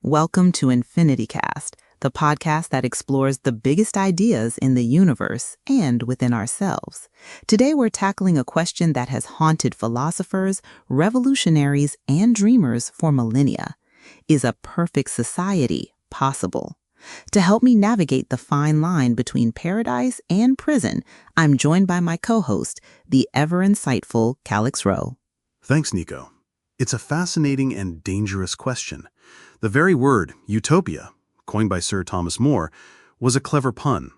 Welcome to EnfinityCast, the podcast that explores the biggest ideas in the universe and within ourselves. Today we're tackling a question that has haunted philosophers, revolutionaries, and dreamers for millennia. Is a perfect society possible? To help me navigate the fine line between paradise and prison, I'm joined by my co-host, the ever-insightful Calyx Rowe. Thanks, Niko. It's a fascinating and dangerous question. The very word, utopia, coined by Sir Thomas More, was a clever pun.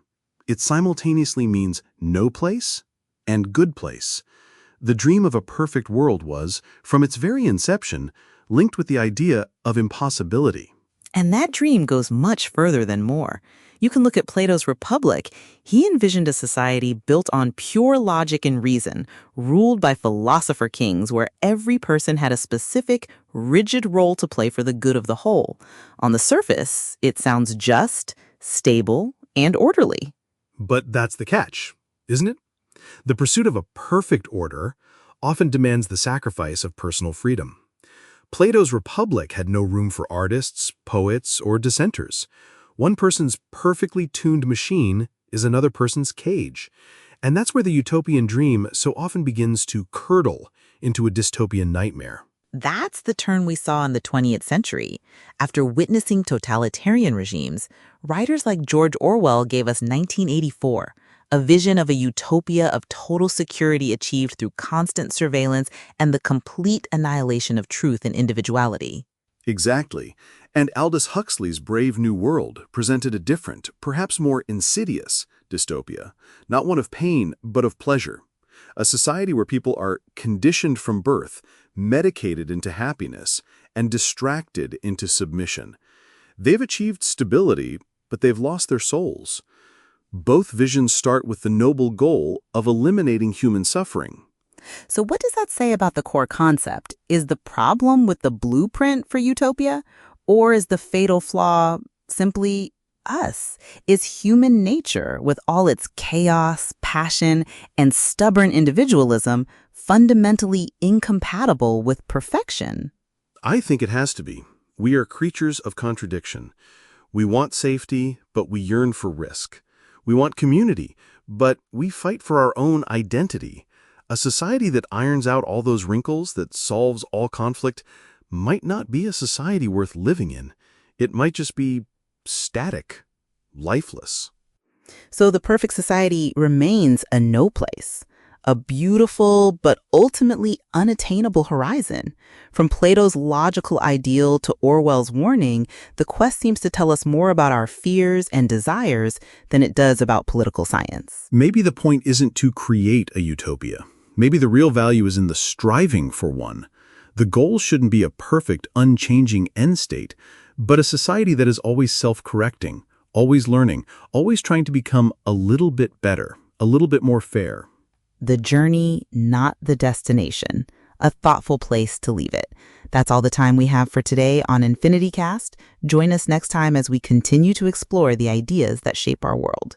It simultaneously means no place and good place. The dream of a perfect world was, from its very inception, linked with the idea of impossibility. And that dream goes much further than More. You can look at Plato's Republic. He envisioned a society built on pure logic and reason, ruled by philosopher-kings, where every person had a specific, rigid role to play for the good of the whole. On the surface, it sounds just, stable, and orderly. But that's the catch, isn't it? The pursuit of a perfect order often demands the sacrifice of personal freedom. Plato's Republic had no room for artists, poets, or dissenters. One person's perfectly tuned machine is another person's cage. And that's where the utopian dream so often begins to curdle into a dystopian nightmare. That's the turn we saw in the 20th century. After witnessing totalitarian regimes, writers like George Orwell gave us 1984, a vision of a utopia of total security achieved through constant surveillance and the complete annihilation of truth and individuality. Exactly. And Aldous Huxley's Brave New World presented a different, perhaps more insidious, dystopia, not one of pain, but of pleasure. A society where people are conditioned from birth, medicated into happiness, and distracted into submission. They've achieved stability, but they've lost their souls. Both visions start with the noble goal of eliminating human suffering. So what does that say about the core concept? Is the problem with the blueprint for utopia? Or is the fatal flaw simply us? Is human nature, with all its chaos, passion, and stubborn individualism, fundamentally incompatible with perfection? I think it has to be. We are creatures of contradiction. We want safety, but we yearn for risk. We want community, but we fight for our own identity. A society that irons out all those wrinkles, that solves all conflict, might not be a society worth living in. It might just be static, lifeless. So the perfect society remains a no place, a beautiful but ultimately unattainable horizon. From Plato's logical ideal to Orwell's warning, the quest seems to tell us more about our fears and desires than it does about political science. Maybe the point isn't to create a utopia. Maybe the real value is in the striving for one. The goal shouldn't be a perfect, unchanging end state, but a society that is always self-correcting, always learning, always trying to become a little bit better, a little bit more fair. The journey, not the destination. A thoughtful place to leave it. That's all the time we have for today on EnfinityCast. Join us next time as we continue to explore the ideas that shape our world.